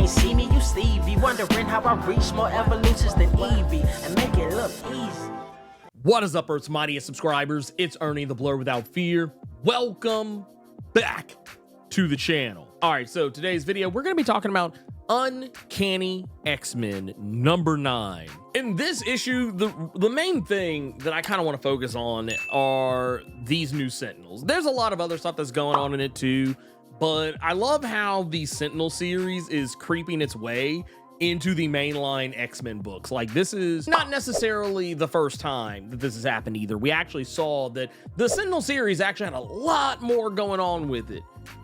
ain't see me, you Stevie. Wondering how I reach more evolutions than Eevee and make it look easy. What is up, Earth's mightiest subscribers? It's Ernie the Blerd without fear. Welcome back to the channel. All right, so today's video, we're going to be talking about Uncanny X-Men number 9. In this issue, the main thing that I kind of want to focus on are these new Sentinels. There's a lot of other stuff that's going on in it too, but I love how the Sentinel series is creeping its way into the mainline X-Men books. Like, this is not necessarily the first time that this has happened either. We actually saw that the Sentinel series actually had a lot more going on with it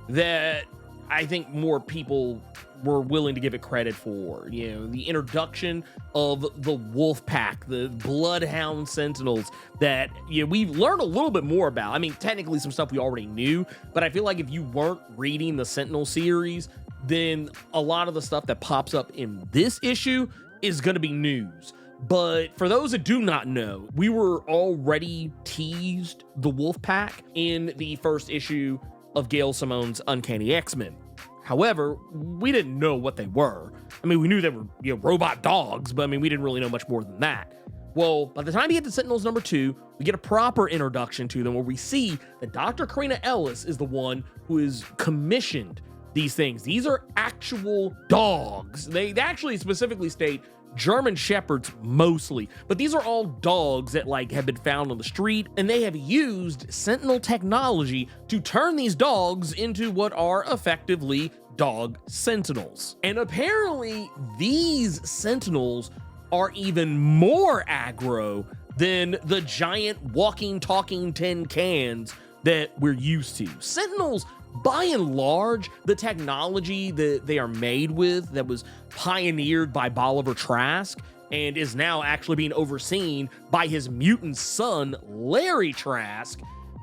that I think more people were willing to give it credit for. You know, the introduction of the Wolf Pack, the Bloodhound Sentinels that, you know, we've learned a little bit more about. I mean, technically some stuff we already knew, but I feel like if you weren't reading the Sentinel series, then a lot of the stuff that pops up in this issue is going to be news. But for those that do not know, we were already teased the Wolf Pack in the first issue of Gail Simone's Uncanny X-Men. However, we didn't know what they were. I mean, we knew they were, you know, robot dogs, but I mean, we didn't really know much more than that. Well, by the time you get to Sentinels number 2, we get a proper introduction to them where we see that Dr. Karina Ellis is the one who is commissioned these things. These are actual dogs. They actually specifically state German Shepherds mostly, but these are all dogs that like have been found on the street, and they have used Sentinel technology to turn these dogs into what are effectively dog Sentinels. And apparently these Sentinels are even more aggro than the giant walking, talking tin cans that we're used to. Sentinels, by and large, the technology that they are made with that was pioneered by Bolivar Trask and is now actually being overseen by his mutant son, Larry Trask.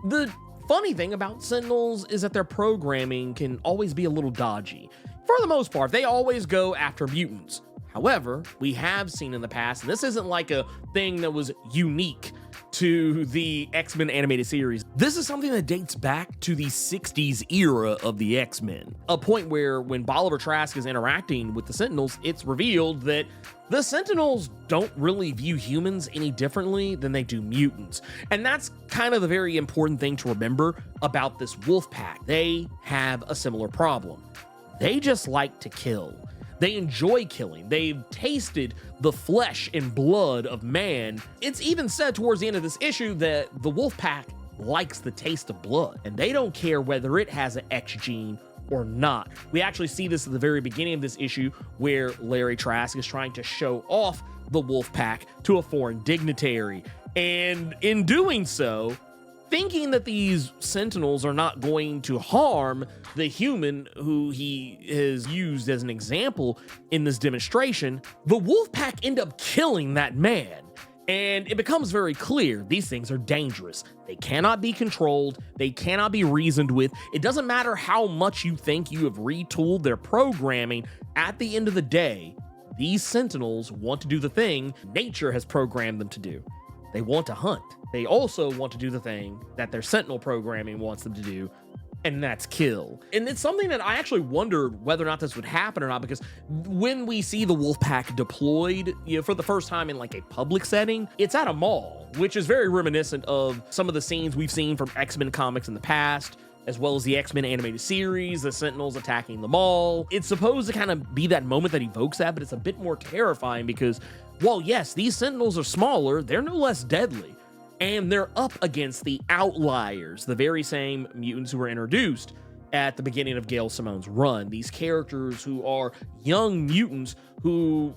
The funny thing about Sentinels is that their programming can always be a little dodgy. For the most part, they always go after mutants. However, we have seen in the past, and this isn't like a thing that was unique to the X-Men animated series. This is something that dates back to the 60s era of the X-Men. A point where when Bolivar Trask is interacting with the Sentinels, it's revealed that the Sentinels don't really view humans any differently than they do mutants. And that's kind of the very important thing to remember about this Wolf Pack. They have a similar problem. They just like to kill. They enjoy killing. They've tasted the flesh and blood of man. It's even said towards the end of this issue that the Wolf Pack likes the taste of blood, and they don't care whether it has an X gene or not. We actually see this at the very beginning of this issue where Larry Trask is trying to show off the Wolf Pack to a foreign dignitary. And in doing so, thinking that these Sentinels are not going to harm the human who he has used as an example in this demonstration, the Wolf Pack end up killing that man. And it becomes very clear these things are dangerous. They cannot be controlled. They cannot be reasoned with. It doesn't matter how much you think you have retooled their programming. At the end of the day, these Sentinels want to do the thing nature has programmed them to do. They want to hunt. They also want to do the thing that their Sentinel programming wants them to do, and that's kill. And it's something that I actually wondered whether or not this would happen or not, because when we see the Wolf Pack deployed, you know, for the first time in like a public setting, it's at a mall, which is very reminiscent of some of the scenes we've seen from X-Men comics in the past, as well as the X-Men animated series, the Sentinels attacking the mall. It's supposed to kind of be that moment that evokes that, but it's a bit more terrifying because, while yes, these Sentinels are smaller, they're no less deadly. And they're up against the Outliers, the very same mutants who were introduced at the beginning of Gail Simone's run. These characters who are young mutants who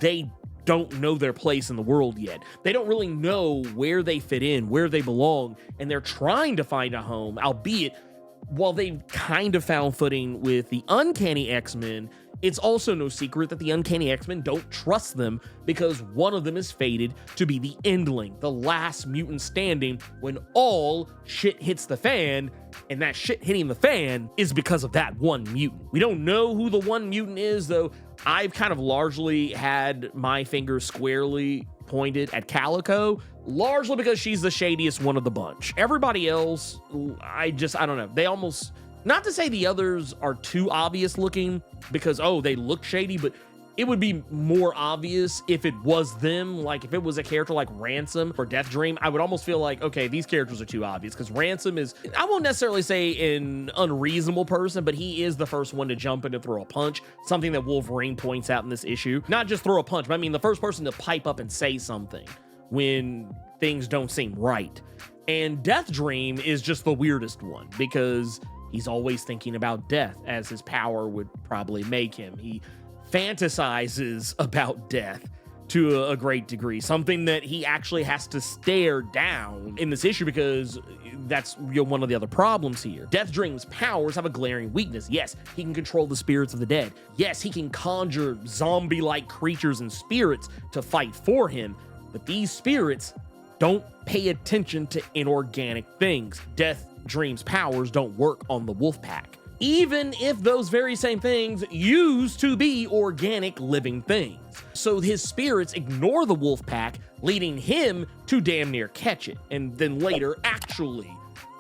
they don't know their place in the world yet. They don't really know where they fit in, where they belong, and they're trying to find a home, albeit while they've kind of found footing with the Uncanny X-Men, it's also no secret that the Uncanny X-Men don't trust them because one of them is fated to be the endling, the last mutant standing when all shit hits the fan, and that shit hitting the fan is because of that one mutant. We don't know who the one mutant is, though I've kind of largely had my finger squarely pointed at Calico, largely because she's the shadiest one of the bunch. Everybody else, I don't know. They almost Not to say the others are too obvious looking because, oh, they look shady, but it would be more obvious if it was them. Like if it was a character like Ransom or Death Dream, I would almost feel like, okay, these characters are too obvious, because Ransom is, I won't necessarily say an unreasonable person, but he is the first one to jump in to throw a punch, something that Wolverine points out in this issue. Not just throw a punch, but I mean the first person to pipe up and say something when things don't seem right. And Death Dream is just the weirdest one because he's always thinking about death, as his power would probably make him. He fantasizes about death to a great degree, something that he actually has to stare down in this issue, because that's one of the other problems here. Death Dream's powers have a glaring weakness. Yes, he can control the spirits of the dead. Yes, he can conjure zombie-like creatures and spirits to fight for him, but these spirits don't pay attention to inorganic things. Death Dream's powers don't work on the wolf pack, even if those very same things used to be organic living things. So his spirits ignore the wolf pack, leading him to damn near catch it, and then later actually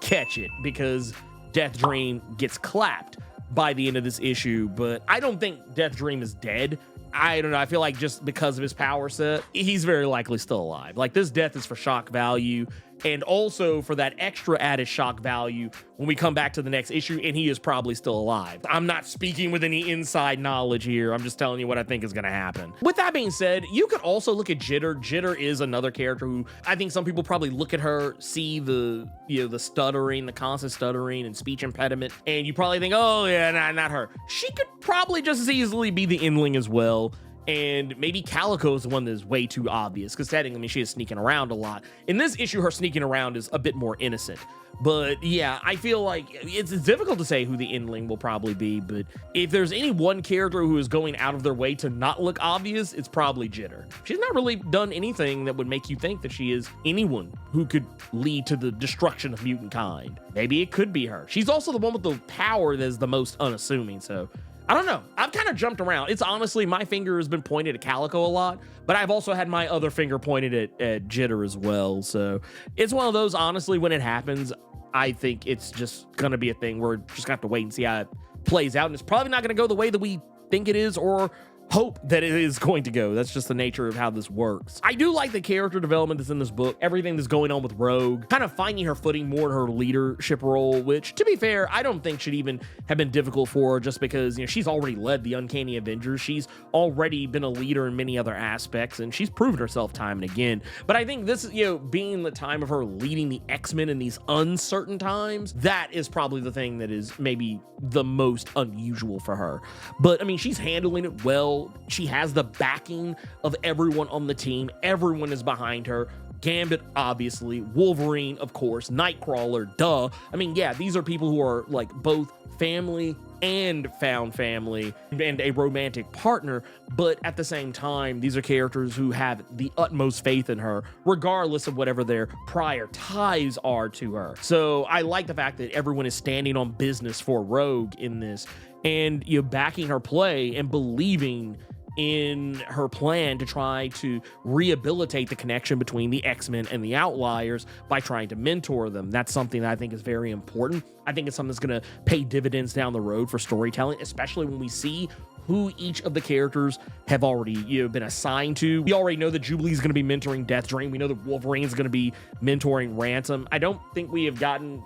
catch it, because Death Dream gets clapped by the end of this issue. But I don't think Death Dream is dead. I don't know. I feel like just because of his power set, he's very likely still alive. Like, this death is for shock value, and also for that extra added shock value when we come back to the next issue, and he is probably still alive. I'm not speaking with any inside knowledge here. I'm just telling you what I think is going to happen. With that being said, you could also look at Jitter. Jitter is another character who I think some people probably look at her, see the, the stuttering, the constant stuttering and speech impediment, and you probably think, oh yeah, not her. She could probably just as easily be the endling as well. And maybe Calico is the one that is way too obvious, because technically, I mean, she is sneaking around a lot. In this issue, her sneaking around is a bit more innocent. But yeah, I feel like it's difficult to say who the endling will probably be, but if there's any one character who is going out of their way to not look obvious, it's probably Jitter. She's not really done anything that would make you think that she is anyone who could lead to the destruction of mutant kind. Maybe it could be her. She's also the one with the power that is the most unassuming, so I don't know. I've kind of jumped around. It's honestly, my finger has been pointed at Calico a lot, but I've also had my other finger pointed at Jitter as well. So it's one of those, honestly, when it happens, I think it's just going to be a thing. We're just going to have to wait and see how it plays out. And it's probably not going to go the way that we think it is or hope that it is going to go. That's just the nature of how this works. I do like the character development that's in this book, everything that's going on with Rogue, kind of finding her footing more in her leadership role, which, to be fair, I don't think should even have been difficult for her, just because, she's already led the Uncanny Avengers. She's already been a leader in many other aspects, and she's proven herself time and again. But I think this, being the time of her leading the X-Men in these uncertain times, that is probably the thing that is maybe the most unusual for her. But I mean, she's handling it well. She has the backing of everyone on the team. Everyone is behind her. Gambit, obviously. Wolverine, of course. Nightcrawler, duh. I mean, yeah, these are people who are like both family and found family and a romantic partner, but at the same time, these are characters who have the utmost faith in her, regardless of whatever their prior ties are to her. So I like the fact that everyone is standing on business for Rogue in this, and backing her play and believing in her plan to try to rehabilitate the connection between the X-Men and the Outliers by trying to mentor them. That's something that I think is very important. I think it's something that's going to pay dividends down the road for storytelling, especially when we see who each of the characters have already been assigned to. We already know that Jubilee is going to be mentoring Death Dream. We know that Wolverine is going to be mentoring Ransom. I don't think we have gotten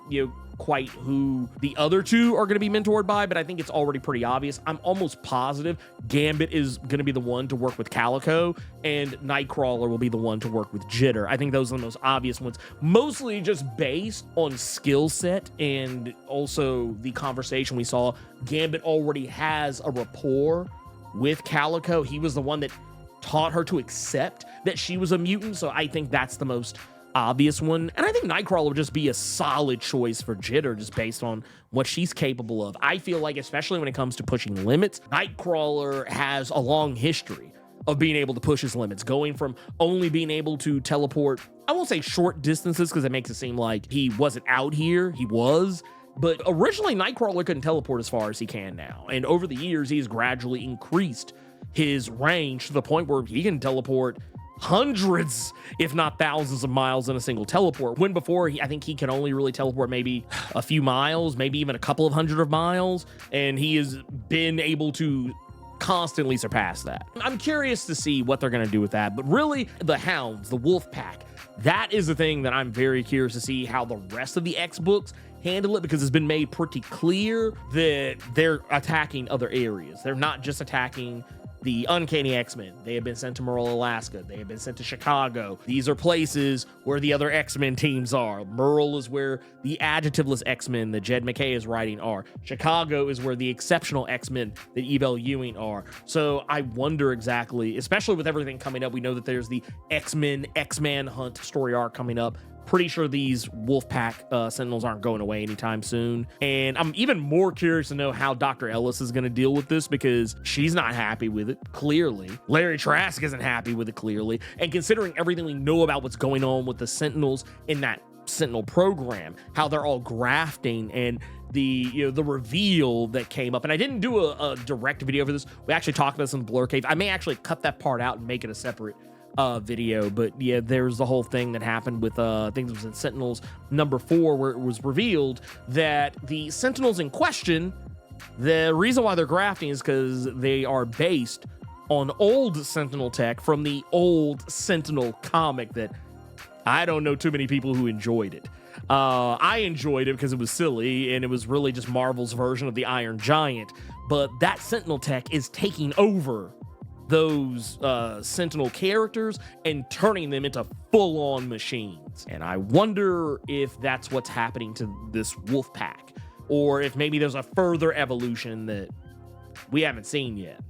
quite who the other two are going to be mentored by, but I think it's already pretty obvious. I'm almost positive Gambit is going to be the one to work with Calico, and Nightcrawler will be the one to work with Jitter. I think those are the most obvious ones, mostly just based on skill set and also the conversation we saw. Gambit already has a rapport with Calico. He was the one that taught her to accept that she was a mutant, so I think that's the most obvious one. And I think Nightcrawler would just be a solid choice for Jitter, just based on what she's capable of. I feel like, especially when it comes to pushing limits, Nightcrawler has a long history of being able to push his limits, going from only being able to teleport, I won't say short distances, because it makes it seem like he wasn't out here. He was. But originally, Nightcrawler couldn't teleport as far as he can now. And over the years, he's gradually increased his range to the point where he can teleport hundreds, if not thousands of miles in a single teleport. When before, I think he could only really teleport maybe a few miles, maybe even a couple of hundred of miles, and he has been able to constantly surpass that. I'm curious to see what they're going to do with that, but really the hounds, the wolf pack, that is the thing that I'm very curious to see how the rest of the X books handle it, because it's been made pretty clear that they're attacking other areas. They're not just attacking the Uncanny X-Men. They have been sent to Merle, Alaska. They have been sent to Chicago. These are places where the other X-Men teams are. Merle is where the adjectiveless X-Men that Jed McKay is writing are. Chicago is where the exceptional X-Men that Evel Ewing are. So I wonder exactly, especially with everything coming up, we know that there's the X-Men, X-Man Hunt story arc coming up. Pretty sure these Wolfpack Sentinels aren't going away anytime soon. And I'm even more curious to know how Dr. Ellis is going to deal with this, because she's not happy with it, clearly. Larry Trask isn't happy with it, clearly. And considering everything we know about what's going on with the Sentinels in that Sentinel program, how they're all grafting, and the the reveal that came up. And I didn't do a direct video for this. We actually talked about this in the Blur Cave. I may actually cut that part out and make it a separate video, but yeah, there's the whole thing that happened with I think it was in Sentinels number 4, where it was revealed that the Sentinels in question, the reason why they're grafting is because they are based on old Sentinel tech from the old Sentinel comic that I don't know too many people who enjoyed it. I enjoyed it because it was silly and it was really just Marvel's version of the Iron Giant, but that Sentinel tech is taking over those Sentinel characters and turning them into full-on machines. And I wonder if that's what's happening to this wolf pack, or if maybe there's a further evolution that we haven't seen yet.